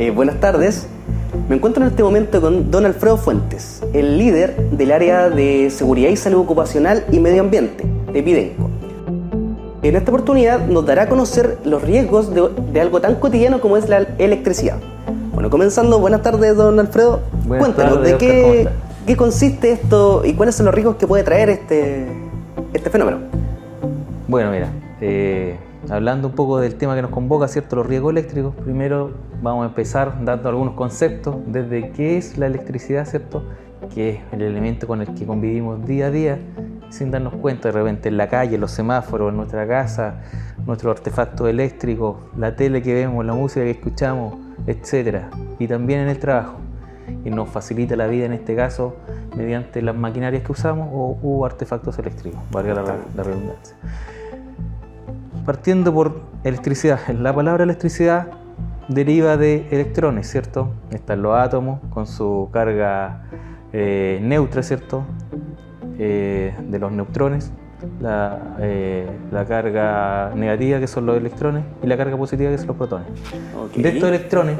Buenas tardes. Me encuentro en este momento con don Alfredo Fuentes, el líder del área de Seguridad y Salud Ocupacional y Medio Ambiente de Pidenco. En esta oportunidad nos dará a conocer los riesgos de algo tan cotidiano como es la electricidad. Bueno, comenzando, buenas tardes, don Alfredo. Cuéntanos, ¿de qué consiste esto y cuáles son los riesgos que puede traer este fenómeno? Bueno, mira, hablando un poco del tema que nos convoca, ¿cierto? Los riesgos eléctricos, primero vamos a empezar dando algunos conceptos desde qué es la electricidad, ¿cierto? Que es el elemento con el que convivimos día a día, sin darnos cuenta, de repente en la calle, en los semáforos, en nuestra casa, nuestros artefactos eléctricos, la tele que vemos, la música que escuchamos, etc. Y también en el trabajo, y nos facilita la vida en este caso mediante las maquinarias que usamos o artefactos eléctricos, valga la redundancia. Partiendo por electricidad, la palabra electricidad deriva de electrones, ¿cierto? Están los átomos con su carga neutra, ¿cierto? De los neutrones, la carga negativa, que son los electrones, y la carga positiva, que son los protones. Okay. De estos electrones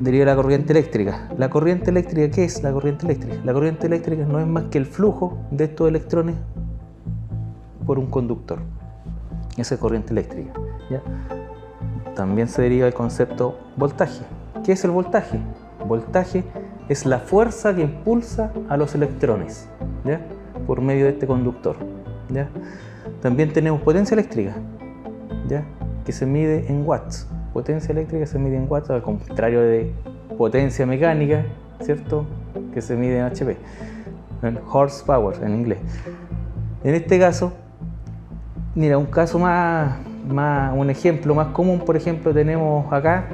deriva la corriente eléctrica. ¿La corriente eléctrica qué es? La corriente eléctrica. La corriente eléctrica no es más que el flujo de estos electrones por un conductor. Esa es corriente eléctrica, ¿ya? También se deriva el concepto voltaje. ¿Qué es el voltaje? Voltaje es la fuerza que impulsa a los electrones, ¿ya? Por medio de este conductor, ¿ya? También tenemos potencia eléctrica, ¿ya? Que se mide en watts. Potencia eléctrica se mide en watts, al contrario de potencia mecánica, ¿cierto? Que se mide en HP, en horsepower en inglés. En este caso, mira, un caso un ejemplo más común, por ejemplo, tenemos acá,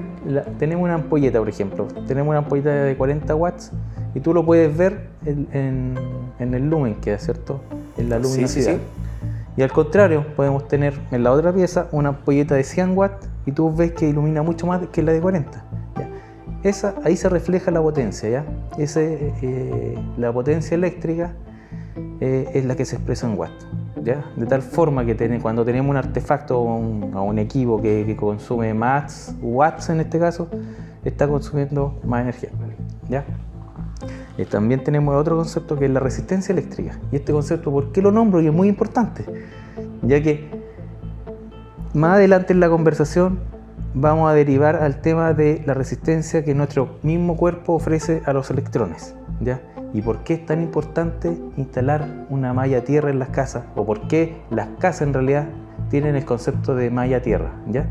tenemos una ampolleta, por ejemplo, tenemos una ampolleta de 40 watts y tú lo puedes ver en el lumen, que es, ¿cierto? En la luminosidad. Sí. Y al contrario, podemos tener en la otra pieza una ampolleta de 100 watts y tú ves que ilumina mucho más que la de 40. ¿Ya? Ahí se refleja la potencia, ¿ya? La potencia eléctrica es la que se expresa en watts. ¿Ya? De tal forma que cuando tenemos un artefacto o un equipo que consume más watts, en este caso, está consumiendo más energía, ¿ya? También tenemos otro concepto que es la resistencia eléctrica. Y este concepto, ¿por qué lo nombro? Y es muy importante, ya que más adelante en la conversación vamos a derivar al tema de la resistencia que nuestro mismo cuerpo ofrece a los electrones, ¿ya? ¿Y por qué es tan importante instalar una malla tierra en las casas? ¿O por qué las casas en realidad tienen el concepto de malla tierra, ¿ya?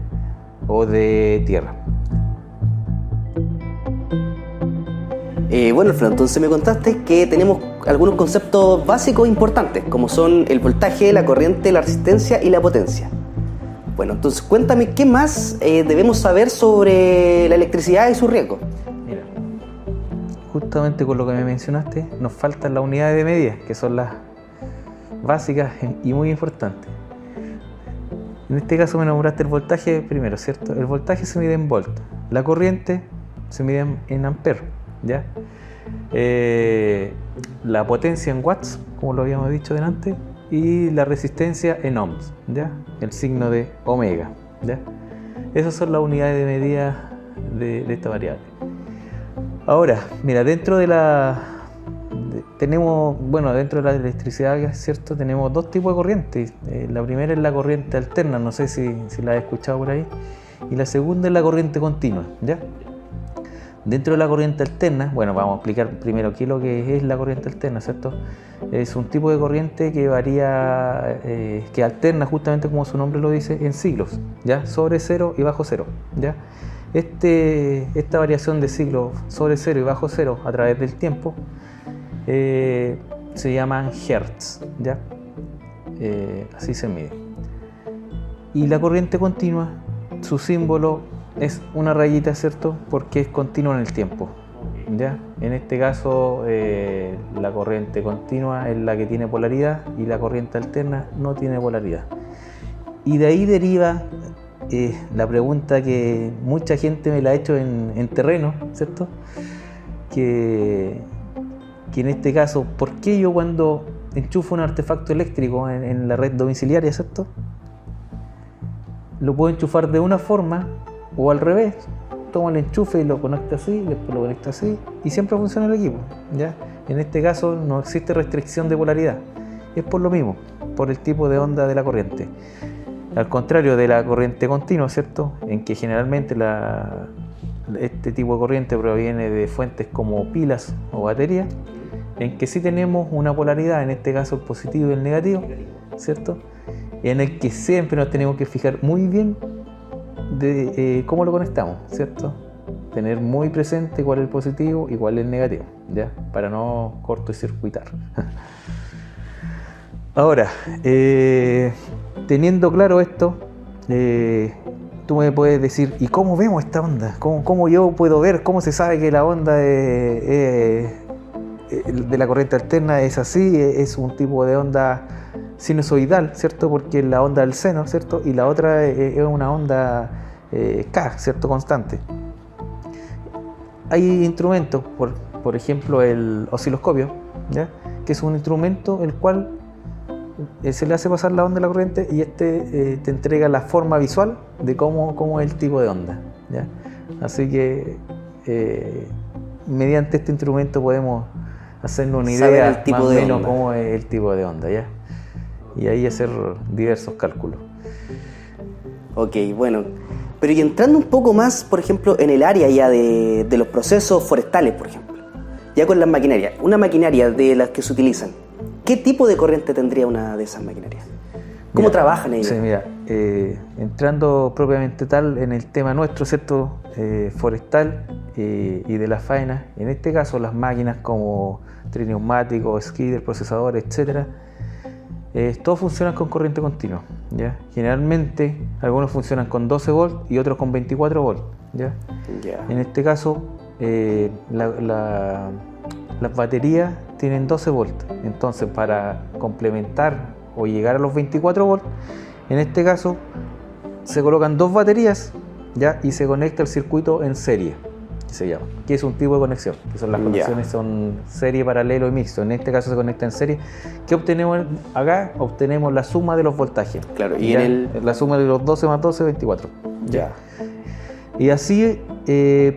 O de tierra. Bueno, Alfredo, entonces me contaste que tenemos algunos conceptos básicos importantes, como son el voltaje, la corriente, la resistencia y la potencia. Bueno, entonces cuéntame, ¿qué más debemos saber sobre la electricidad y su riesgo? Mira, justamente con lo que me mencionaste, nos faltan las unidades de medida, que son las básicas y muy importantes. En este caso me nombraste el voltaje primero, ¿cierto? El voltaje se mide en volt, la corriente se mide en amperes, ¿ya? La potencia en watts, como lo habíamos dicho delante, y la resistencia en ohms, ¿ya? El signo de omega, ¿ya? Esas son las unidades de medida de esta variable. Ahora, mira, dentro de la electricidad, ¿cierto? Tenemos dos tipos de corrientes. La primera es la corriente alterna, no sé si la has escuchado por ahí, y la segunda es la corriente continua, ¿ya? Dentro de la corriente alterna, bueno, vamos a explicar primero qué es lo que es la corriente alterna, ¿cierto? Es un tipo de corriente que varía, que alterna, justamente como su nombre lo dice, en siglos, ¿ya? Sobre cero y bajo cero, ¿ya? Esta variación de siglos sobre cero y bajo cero a través del tiempo se llaman hertz, ¿ya? Así se mide. Y la corriente continua, su símbolo es una rayita, ¿cierto? Porque es continua en el tiempo, ¿ya? En este caso, la corriente continua es la que tiene polaridad y la corriente alterna no tiene polaridad. Y de ahí deriva la pregunta que mucha gente me la ha hecho en terreno, ¿cierto? Que en este caso, ¿por qué yo cuando enchufo un artefacto eléctrico en la red domiciliaria, ¿cierto? Lo puedo enchufar de una forma o al revés, tomo el enchufe y lo conecto así, después lo conecto así, y siempre funciona el equipo, ¿ya? En este caso no existe restricción de polaridad, es por lo mismo, por el tipo de onda de la corriente. Al contrario de la corriente continua, ¿cierto? En que generalmente este tipo de corriente proviene de fuentes como pilas o baterías, en que sí tenemos una polaridad, en este caso el positivo y el negativo, ¿cierto? En el que siempre nos tenemos que fijar muy bien de cómo lo conectamos, ¿cierto? Tener muy presente cuál es el positivo y cuál es el negativo, ¿ya? Para no cortocircuitar. Ahora, teniendo claro esto, tú me puedes decir, ¿y cómo vemos esta onda? ¿Cómo yo puedo ver? ¿Cómo se sabe que la onda de la corriente alterna es así? Es un tipo de onda sinusoidal, ¿cierto? Porque es la onda del seno, ¿cierto? Y la otra es una onda K, ¿cierto? Constante. Hay instrumentos, por ejemplo el osciloscopio, ¿ya? Que es un instrumento el cual se le hace pasar la onda de la corriente y te entrega la forma visual de cómo es el tipo de onda, ¿ya? Así que mediante este instrumento podemos hacernos una idea más o menos cómo es el tipo de onda, ¿ya? Y ahí hacer diversos cálculos. Ok, bueno. Pero y entrando un poco más, por ejemplo, en el área ya de los procesos forestales, por ejemplo, ya con las maquinarias, una maquinaria de las que se utilizan, ¿qué tipo de corriente tendría una de esas maquinarias? ¿Cómo trabajan ellas? Sí, mira, entrando propiamente tal en el tema nuestro, ¿cierto? Forestal y de las faenas, en este caso las máquinas como trineumáticos, skidder, procesadores, etcétera, todos funcionan con corriente continua, ¿ya? Generalmente algunos funcionan con 12 volts y otros con 24 volts, ¿ya? En este caso las baterías tienen 12 volts, entonces para complementar o llegar a los 24 volts, en este caso se colocan dos baterías, ¿ya? Y se conecta el circuito en serie, que se llama, que es un tipo de conexión, que son las conexiones, son serie, paralelo y mixto. En este caso se conecta en serie. ¿Qué obtenemos acá? Obtenemos la suma de los voltajes. Claro, y la suma de los 12 más 12, 24. Ya. Y así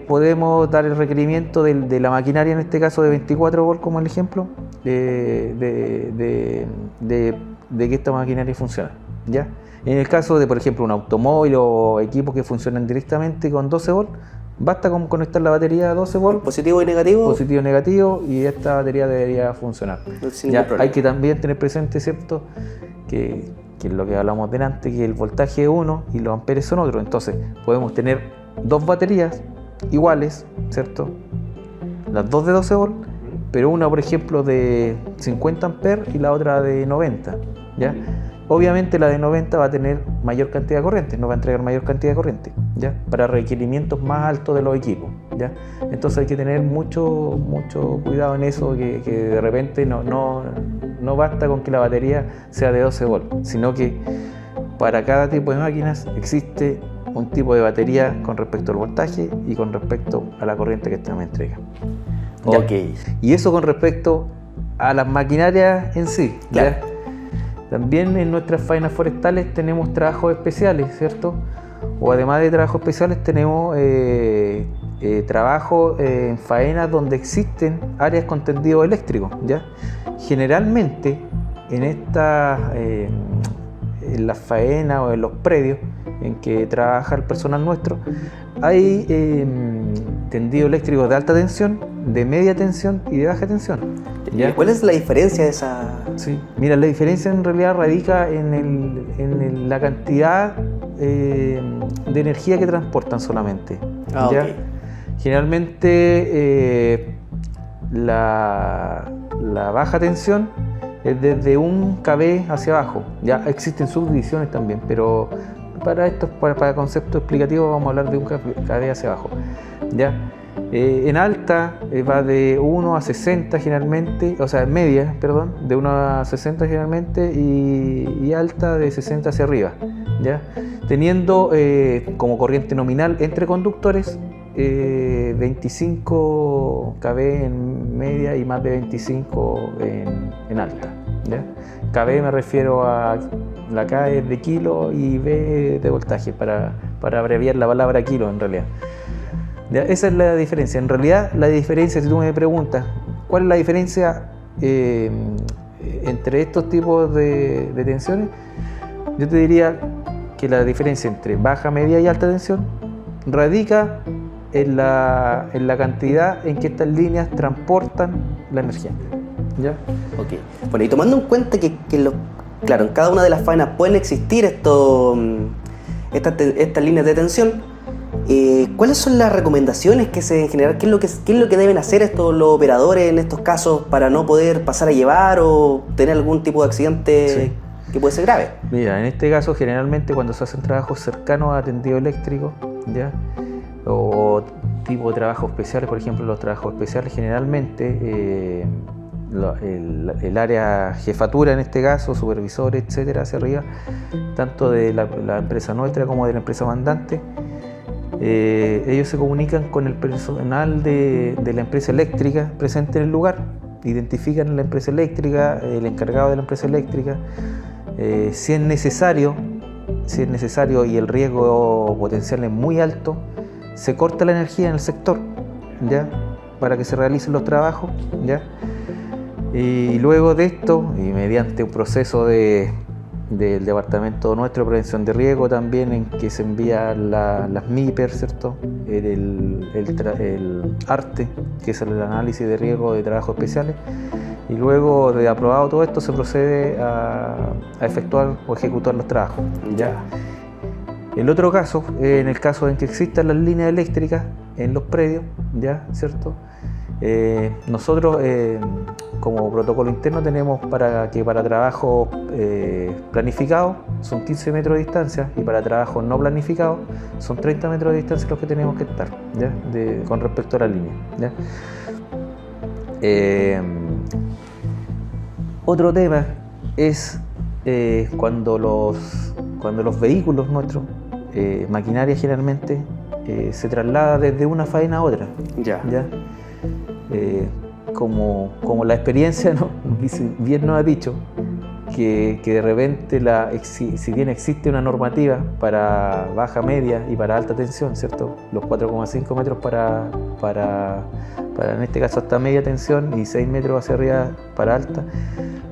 podemos dar el requerimiento de la maquinaria, en este caso de 24 volts como el ejemplo, de que esta maquinaria funciona, ¿ya? En el caso de, por ejemplo, un automóvil o equipos que funcionan directamente con 12 volts, basta con conectar la batería a 12 volts. Positivo y negativo. Positivo y negativo, y esta batería debería funcionar. Ya, hay que también tener presente, ¿cierto? Que es lo que hablamos delante, que el voltaje es uno y los amperes son otro. Entonces, podemos tener dos baterías iguales, ¿cierto? Las dos de 12 volts, pero una, por ejemplo, de 50 amperes y la otra de 90, ¿ya? Obviamente la de 90 va a tener mayor cantidad de corriente, nos va a entregar mayor cantidad de corriente, ¿ya? Para requerimientos más altos de los equipos, ¿ya? Entonces hay que tener mucho cuidado en eso, que de repente no basta con que la batería sea de 12 volts, sino que para cada tipo de máquinas existe un tipo de batería con respecto al voltaje y con respecto a la corriente que esta me entrega. ¿Ya? Ok. Y eso con respecto a las maquinarias en sí, ¿ya? Claro. También en nuestras faenas forestales tenemos trabajos especiales, ¿cierto? O además de trabajos especiales tenemos trabajos en faenas donde existen áreas con tendido eléctrico, ¿ya? Generalmente en las faenas o en los predios en que trabaja el personal nuestro hay tendido eléctrico de alta tensión, de media tensión y de baja tensión, ¿ya? ¿Cuál es la diferencia de esa...? Sí, mira, la diferencia en realidad radica en la cantidad de energía que transportan solamente, ¿ya? Okay. Generalmente la baja tensión es desde 1 kV hacia abajo, ya existen subdivisiones también, pero para conceptos explicativos vamos a hablar de 1 kV hacia abajo, ¿ya? En alta va de 1 a 60 generalmente, o sea, media, perdón, de 1 a 60 generalmente, y alta de 60 hacia arriba, ¿ya? Teniendo como corriente nominal entre conductores 25 kV en media y más de 25 en alta, ¿ya? kV me refiero a la K es de kilo y V de voltaje, para abreviar la palabra kilo en realidad. Ya, esa es la diferencia. En realidad, la diferencia, si tú me preguntas, ¿cuál es la diferencia entre estos tipos de tensiones? Yo te diría que la diferencia entre baja, media y alta tensión radica en la cantidad en que estas líneas transportan la energía. ¿Ya? Ok. Bueno, y tomando en cuenta que claro, en cada una de las faenas pueden existir estas líneas de tensión, ¿cuáles son las recomendaciones que se deben generar? ¿Qué es lo que deben hacer los operadores en estos casos para no poder pasar a llevar o tener algún tipo de accidente que puede ser grave? Mira, en este caso generalmente cuando se hacen trabajos cercanos a tendido eléctrico, ¿ya? O tipo de trabajos especiales, por ejemplo, los trabajos especiales generalmente el área jefatura, en este caso, supervisores, etcétera, hacia arriba, tanto de la empresa nuestra como de la empresa mandante, ellos se comunican con el personal de la empresa eléctrica presente en el lugar, identifican a la empresa eléctrica, el encargado de la empresa eléctrica, si es necesario y el riesgo potencial es muy alto, se corta la energía en el sector, ¿ya? Para que se realicen los trabajos, ¿ya? Y luego de esto, y mediante un proceso del departamento nuestro de prevención de riesgo también, en que se envían las MIPER, ¿cierto? El ARTE, que es el análisis de riesgo de trabajos especiales, y luego de aprobado todo esto se procede a efectuar o ejecutar los trabajos, ¿ya? El otro caso, en el caso en que existan las líneas eléctricas en los predios, ¿ya? ¿Cierto? Nosotros como protocolo interno tenemos para trabajos planificados son 15 metros de distancia y para trabajos no planificados son 30 metros de distancia los que tenemos que estar, ¿ya? Con respecto a la línea, ¿ya? Otro tema es cuando los vehículos nuestros, maquinaria generalmente, se traslada desde una faena a otra. ¿Ya? Como la experiencia bien nos ha dicho, que de repente, si bien existe una normativa para baja, media y para alta tensión, ¿cierto? Los 4,5 metros para en este caso hasta media tensión y 6 metros hacia arriba para alta,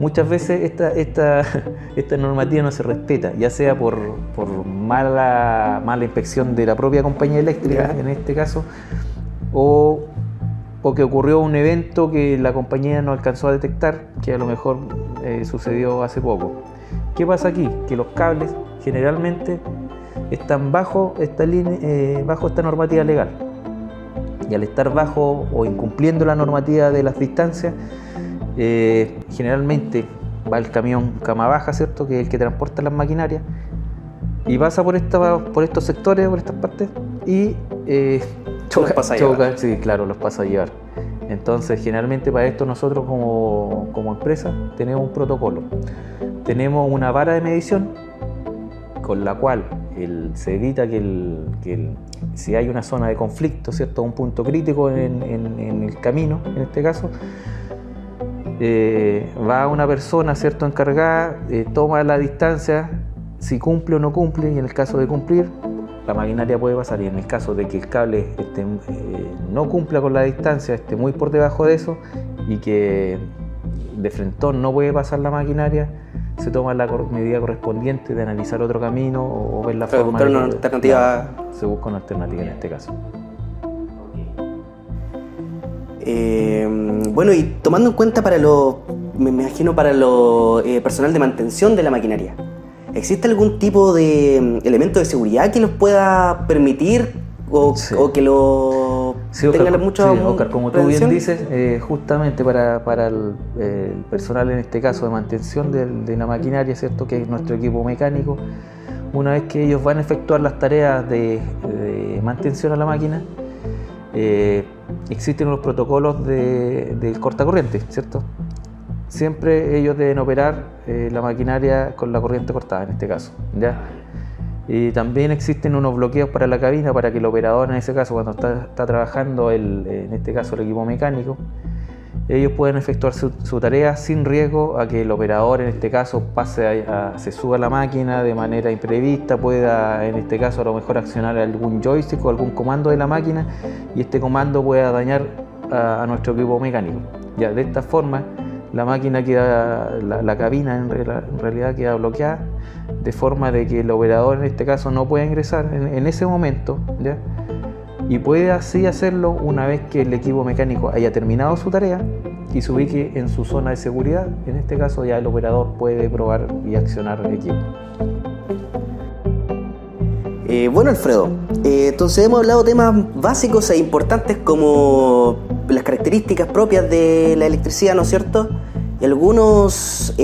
muchas veces esta normativa no se respeta, ya sea por mala inspección de la propia compañía eléctrica, en este caso, o que ocurrió un evento que la compañía no alcanzó a detectar, que a lo mejor sucedió hace poco. ¿Qué pasa aquí? Que los cables generalmente están bajo esta normativa legal, y al estar bajo o incumpliendo la normativa de las distancias, generalmente va el camión cama baja, ¿cierto? Que es el que transporta las maquinarias, y pasa por estos sectores, por estas partes, y choca, sí, claro, los pasa a llevar. Entonces, generalmente para esto nosotros como empresa tenemos un protocolo. Tenemos una vara de medición con la cual se evita si hay una zona de conflicto, ¿cierto? Un punto crítico en el camino, en este caso, va una persona, ¿cierto? Encargada, toma la distancia, si cumple o no cumple, y en el caso de cumplir, la maquinaria puede pasar, y en el caso de que el cable no cumpla con la distancia, esté muy por debajo de eso y que de frentón no puede pasar la maquinaria, se toma la medida correspondiente de analizar otro camino o ver la forma de una alternativa. Se busca una alternativa en este caso. Bueno, y tomando en cuenta me imagino para personal de mantención de la maquinaria, ¿existe algún tipo de elemento de seguridad que los pueda permitir o que lo tenga mucho? Sí, Oscar, como tú bien dices, justamente para el personal, en este caso de mantención de la maquinaria, ¿cierto? Que es nuestro equipo mecánico, una vez que ellos van a efectuar las tareas de mantención a la máquina, existen unos protocolos del cortacorriente, ¿cierto? Siempre ellos deben operar la maquinaria con la corriente cortada, en este caso, ¿ya? Y también existen unos bloqueos para la cabina para que el operador, en ese caso, cuando está trabajando en este caso el equipo mecánico, ellos pueden efectuar su tarea sin riesgo a que el operador en este caso se suba a la máquina de manera imprevista, pueda en este caso a lo mejor accionar algún joystick o algún comando de la máquina y este comando pueda dañar a nuestro equipo mecánico. Ya, de esta forma la máquina queda, la cabina en realidad queda bloqueada, de forma de que el operador en este caso no pueda ingresar en ese momento, ¿ya? Y puede así hacerlo una vez que el equipo mecánico haya terminado su tarea y se ubique en su zona de seguridad. En este caso ya el operador puede probar y accionar el equipo. Bueno, Alfredo, entonces hemos hablado de temas básicos e importantes como las características propias de la electricidad, ¿no es cierto? Y algunos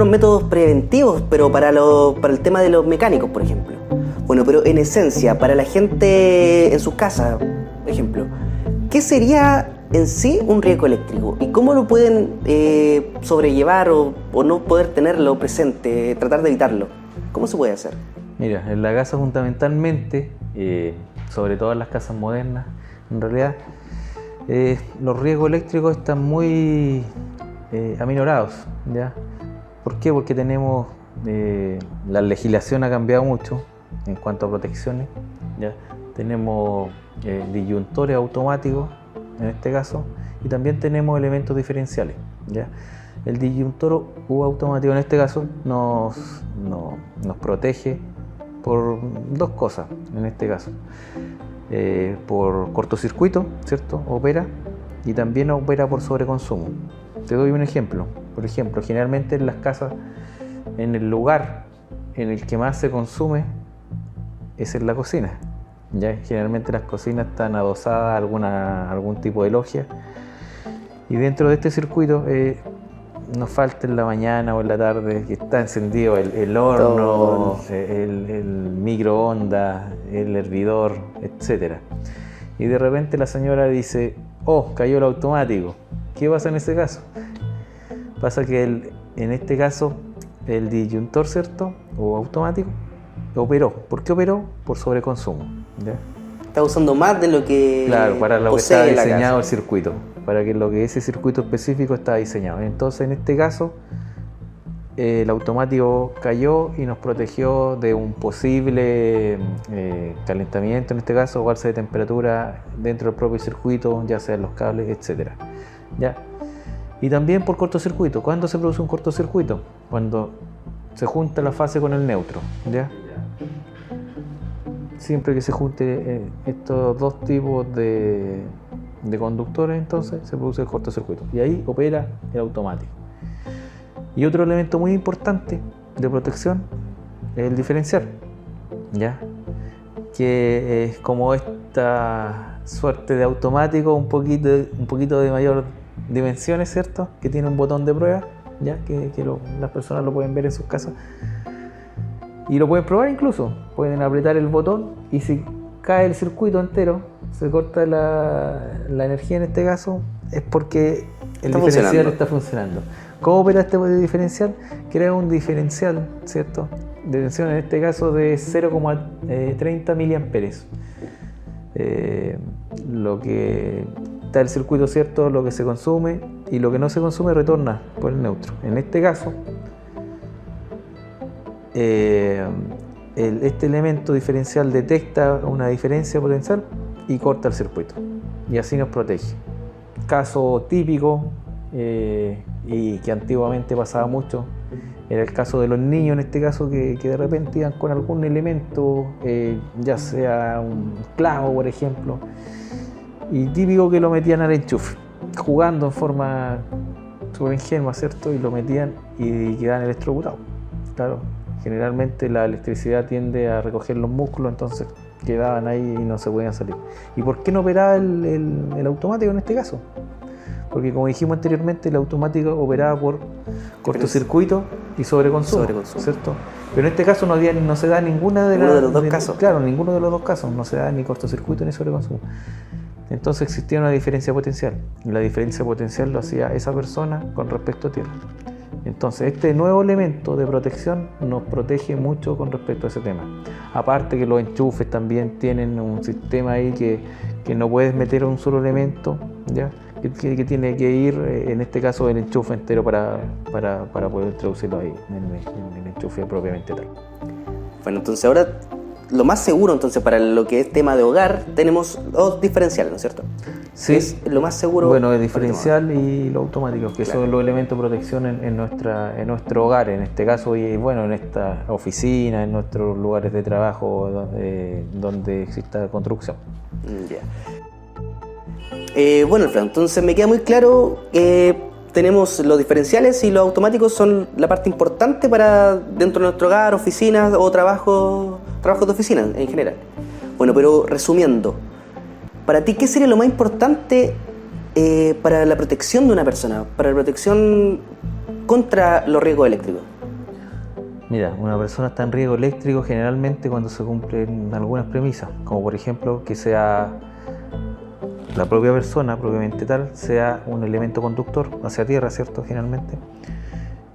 métodos preventivos, pero para el tema de los mecánicos, por ejemplo. Bueno, pero en esencia, para la gente en sus casas, por ejemplo, ¿qué sería en sí un riesgo eléctrico? ¿Y cómo lo pueden sobrellevar o no poder tenerlo presente, tratar de evitarlo? ¿Cómo se puede hacer? Mira, en la casa fundamentalmente, sobre todo en las casas modernas, en realidad, los riesgos eléctricos están muy aminorados, ¿ya? ¿Por qué? Porque tenemos, la legislación ha cambiado mucho en cuanto a protecciones, ¿ya? Tenemos disyuntores automáticos, en este caso, y también tenemos elementos diferenciales, ¿ya? El disyuntor automático en este caso nos protege por dos cosas, en este caso. Por cortocircuito, ¿cierto? Opera, y también opera por sobreconsumo. Te doy un ejemplo. Por ejemplo, generalmente en las casas, en el lugar en el que más se consume es en la cocina. Ya generalmente las cocinas están adosadas a algún tipo de logia, y dentro de este circuito nos falta en la mañana o en la tarde que está encendido el horno, el microondas, el hervidor, etc. Y de repente la señora dice: oh, cayó el automático. ¿Qué pasa en ese caso? Pasa que en este caso el disyuntor, ¿cierto? O automático operó. ¿Por qué operó? Por sobreconsumo, ¿ya? Está usando más de lo que claro, para lo que posee está la diseñado casa. el circuito, para que lo que ese circuito específico está diseñado. Entonces en este caso el automático cayó y nos protegió de un posible calentamiento, en este caso, o alza de temperatura dentro del propio circuito, ya sea en los cables, etc. ¿Ya? Y también por cortocircuito. ¿Cuándo se produce un cortocircuito? Cuando se junta la fase con el neutro, ¿ya? Siempre que se junte estos dos tipos de conductores, entonces se produce el cortocircuito y ahí opera el automático. Y otro elemento muy importante de protección es el diferencial, ¿ya? Que es como esta suerte de automático un poquito de mayor dimensiones, ¿cierto? Que tiene un botón de prueba, ¿ya? Que las personas lo pueden ver en sus casas y lo pueden probar. Incluso pueden apretar el botón y si cae el circuito entero, se corta la energía en este caso, es porque el diferencial está funcionando. ¿Cómo opera este diferencial? Crea un diferencial, ¿cierto?, de tensión, en este caso de 0,30 miliamperes. Lo que está el circuito, ¿cierto?, lo que se consume, y lo que no se consume retorna por el neutro. En este caso, este elemento diferencial detecta una diferencia potencial y corta el circuito, y así nos protege. Caso típico, y que antiguamente pasaba mucho, era el caso de los niños, en este caso, que de repente iban con algún elemento, ya sea un clavo, por ejemplo, y típico que lo metían al enchufe, jugando en forma súper ingenua, ¿cierto? Y lo metían y quedaban electrocutados. Claro, generalmente la electricidad tiende a recoger los músculos, entonces quedaban ahí y no se podían salir. ¿Y por qué no operaba el automático en este caso? Porque, como dijimos anteriormente, el automático operaba por cortocircuito y sobreconsumo, ¿cierto? Pero en este caso no se da ninguno de los dos casos. Claro, ninguno de los dos casos, no se da ni cortocircuito ni sobreconsumo. Entonces existía una diferencia potencial, y la diferencia potencial lo hacía esa persona con respecto a tierra. Entonces este nuevo elemento de protección nos protege mucho con respecto a ese tema. Aparte que los enchufes también tienen un sistema ahí que no puedes meter un solo elemento, ¿ya?, que tiene que ir, en este caso, el enchufe entero para poder introducirlo ahí, en el enchufe propiamente tal. Bueno, entonces ahora lo más seguro entonces para lo que es tema de hogar tenemos dos diferenciales, ¿no es cierto? Sí. Es lo más seguro. Bueno, el diferencial y lo automático, que Claro. son los elementos de protección en nuestro hogar, en este caso, y bueno, en esta oficina, en nuestros lugares de trabajo donde exista construcción. Ya. Bueno, Alfredo, entonces me queda muy claro que tenemos los diferenciales y los automáticos son la parte importante para dentro de nuestro hogar, oficinas o trabajos de oficina en general. Bueno, pero resumiendo, para ti, ¿qué sería lo más importante para la protección de una persona, para la protección contra los riesgos eléctricos? Mira, una persona está en riesgo eléctrico generalmente cuando se cumplen algunas premisas, como por ejemplo que sea la propia persona, propiamente tal, sea un elemento conductor hacia tierra, ¿cierto? Generalmente.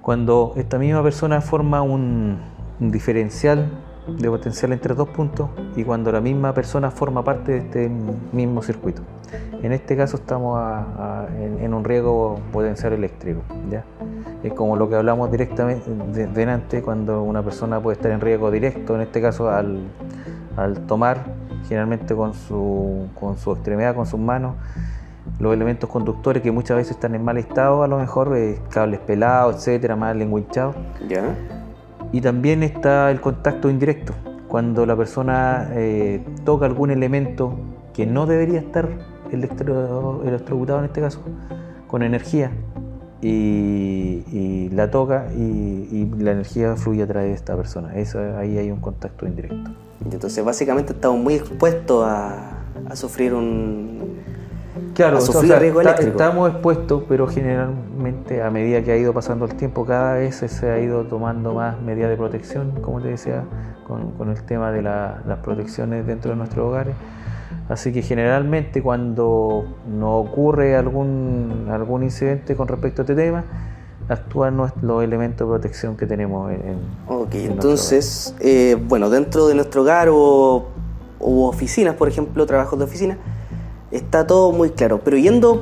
Cuando esta misma persona forma un diferencial de potencial entre dos puntos y cuando la misma persona forma parte de este mismo circuito. En este caso estamos en un riesgo potencial eléctrico, ¿ya? Es como lo que hablamos directamente delante, cuando una persona puede estar en riesgo directo, en este caso al tomar generalmente con su extremidad, con sus manos, los elementos conductores que muchas veces están en mal estado, a lo mejor cables pelados, etcétera, mal enguinchados. ¿Ya? Y también está el contacto indirecto, cuando la persona toca algún elemento que no debería estar electrocutado en este caso, con energía, y la toca y la energía fluye a través de esta persona. Ahí hay un contacto indirecto. Entonces básicamente estamos muy expuestos a sufrir Claro, a sufrir riesgo eléctrico. Estamos expuestos, pero generalmente a medida que ha ido pasando el tiempo, cada vez se ha ido tomando más medidas de protección, como te decía, con el tema de las protecciones dentro de nuestros hogares. Así que generalmente cuando nos ocurre algún incidente con respecto a este tema, actúan los elementos de protección que tenemos Ok, en entonces, bueno, dentro de nuestro hogar o oficinas, por ejemplo, trabajos de oficina, está todo muy claro. Pero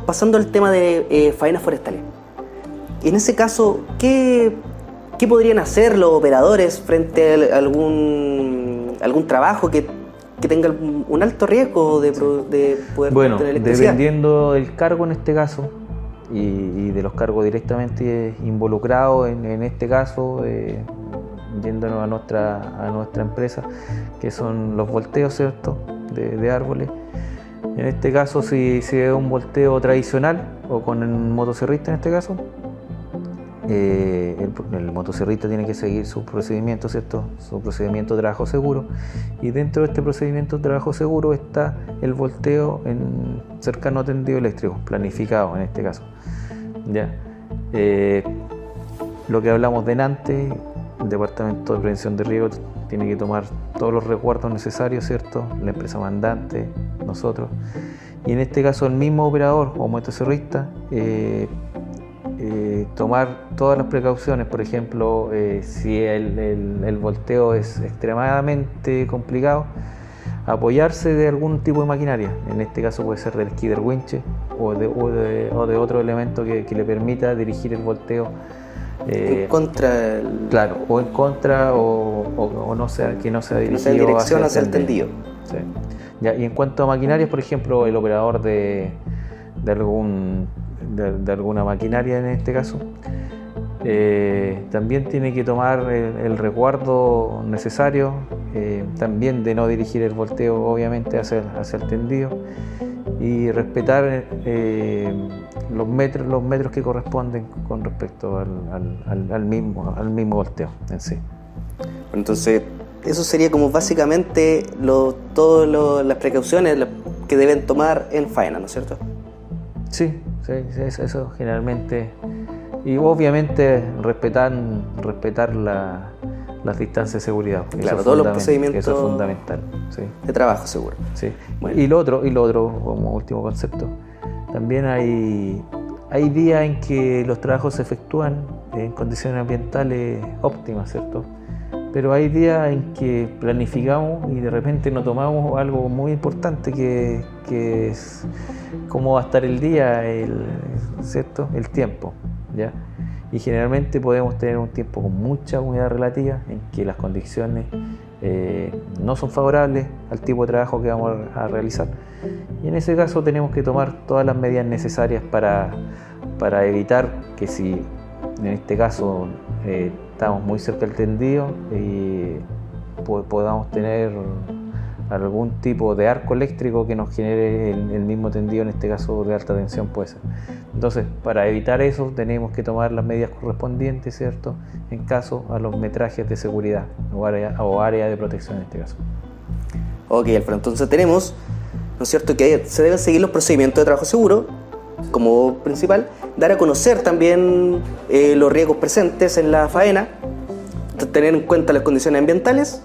pasando al tema de faenas forestales, en ese caso, ¿qué podrían hacer los operadores frente a algún trabajo que tenga un alto riesgo de poder Bueno, tener electricidad? dependiendo del cargo en este caso y de los cargos directamente involucrados en este caso, yéndonos a nuestra empresa, que son los volteos, ¿cierto?, de árboles. En este caso, si es un volteo tradicional o con un motosierrista en este caso, el motosierrista tiene que seguir su procedimiento, ¿cierto?, su procedimiento de trabajo seguro, y dentro de este procedimiento de trabajo seguro está el volteo cercano a tendido eléctrico, planificado en este caso. ¿Ya? Lo que hablamos delante, el Departamento de Prevención de Riesgo tiene que tomar todos los resguardos necesarios, ¿cierto?, la empresa mandante, nosotros, y en este caso el mismo operador o motosierrista tomar todas las precauciones. Por ejemplo, si el volteo es extremadamente complicado, apoyarse de algún tipo de maquinaria, en este caso puede ser del skidder winch o de otro elemento que le permita dirigir el volteo en contra claro, o en contra o no sea, que no sea dirigido no sea en dirección hacia el tendido. Sí. Ya, y en cuanto a maquinarias, por ejemplo, el operador de alguna maquinaria en este caso, también tiene que tomar el resguardo necesario, también de no dirigir el volteo obviamente hacia el tendido, y respetar los metros que corresponden con respecto al mismo volteo en sí. Entonces, eso sería como básicamente todas las precauciones que deben tomar en faena, ¿no es cierto? Sí, eso generalmente. Y obviamente respetar las distancias de seguridad. Claro, todos los procedimientos eso es fundamental. Sí. De trabajo, seguro. Sí. Bueno. Y lo otro, como último concepto, también hay días en que los trabajos se efectúan en condiciones ambientales óptimas, ¿cierto? pero hay días en que planificamos y de repente no tomamos algo muy importante que es cómo va a estar el día, ¿cierto? El tiempo, ¿ya? Y generalmente podemos tener un tiempo con mucha humedad relativa en que las condiciones no son favorables al tipo de trabajo que vamos a realizar, y en ese caso tenemos que tomar todas las medidas necesarias para evitar que, si en este caso estamos muy cerca del tendido, podamos tener algún tipo de arco eléctrico que nos genere el mismo tendido, en este caso de alta tensión puede ser. Entonces, para evitar eso tenemos que tomar las medidas correspondientes, ¿cierto?, en caso a los metrajes de seguridad o área de protección en este caso. Ok, Alfredo, entonces tenemos, ¿no es cierto?, que se deben seguir los procedimientos de trabajo seguro como principal, dar a conocer también los riesgos presentes en la faena, tener en cuenta las condiciones ambientales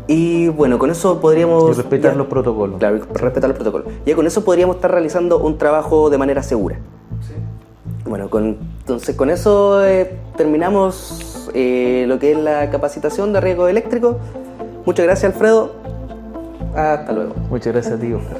y bueno, con eso podríamos... Y respetar los protocolos. Claro, respetar los protocolos. Ya con eso podríamos estar realizando un trabajo de manera segura. Sí. Bueno, entonces con eso terminamos lo que es la capacitación de riesgo eléctrico. Muchas gracias, Alfredo. Hasta luego. Muchas gracias a ti, Oscar.